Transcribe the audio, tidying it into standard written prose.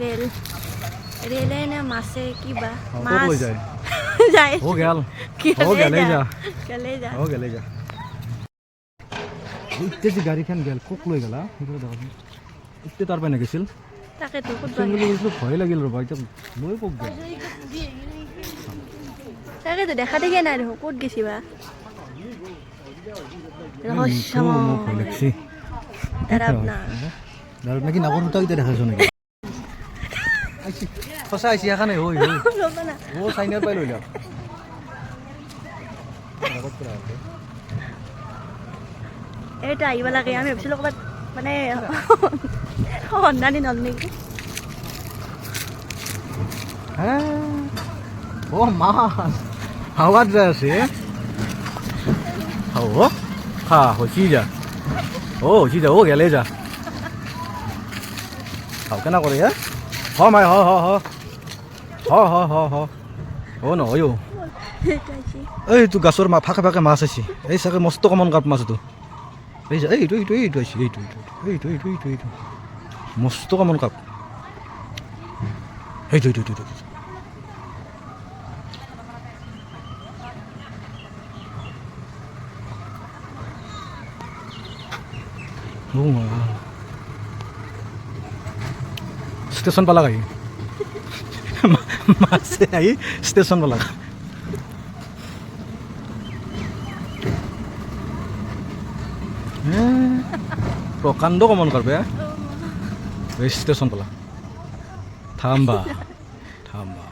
rail ৰেলে নে মাছে কিবা ক'ত মাছ লৈ যায় যায় हो गया কেলে हो गया ले जा কেলে যা हो गया ले जा इतने जी गाड़ी खान गेल कोक লৈ গলা इतने तार पाने गेছিল তাকেতো ক'ত বুলি কৈছিলো ভয় লাগিল ৰবা এতিয়া লৈ কোক গেল তাকেতো দেখা দেখি নাই দেখো ক'ত গেছিবা রহস্যময় মোক ভয় লাগছি দাঁড়াব না দাঁড়াব নাকি নাগর উঠা ইতে দেখাইছো নাকি সঁচা আইছি এখানে হই হই ৰ'বা না ও সাইনাৰ পাই লইলা এইটা আহিব লাগে আমি ভাবিছিলোঁ ক'ৰবাত মানে সন্ধানী নল নেকি হ্যাঁ ও মাছ হাওয়াত যায় আছে হাও হা হইছি যা ও হইছি যা ও গেলে যা হাও কেনা করে হ্যাঁ হ মাই হ হ হ হ হ হ হ ও নহয় এই তো গাছৰ ফাঁকে ফাঁকে মাছ আছে এই চাগে মস্ত কমন কাপ মাছ এইটো এই যে এইটো এইটো এইটো আছে এইটো এইটো এইটো এইটো এইটো মস্ত কমন কাপ এইটো এইটো এইটো স্টেশন পালা গাই মাছে আহি স্টেশন পালা প্রকাণ্ড কমন করবে স্টেশন পালা থাম্বা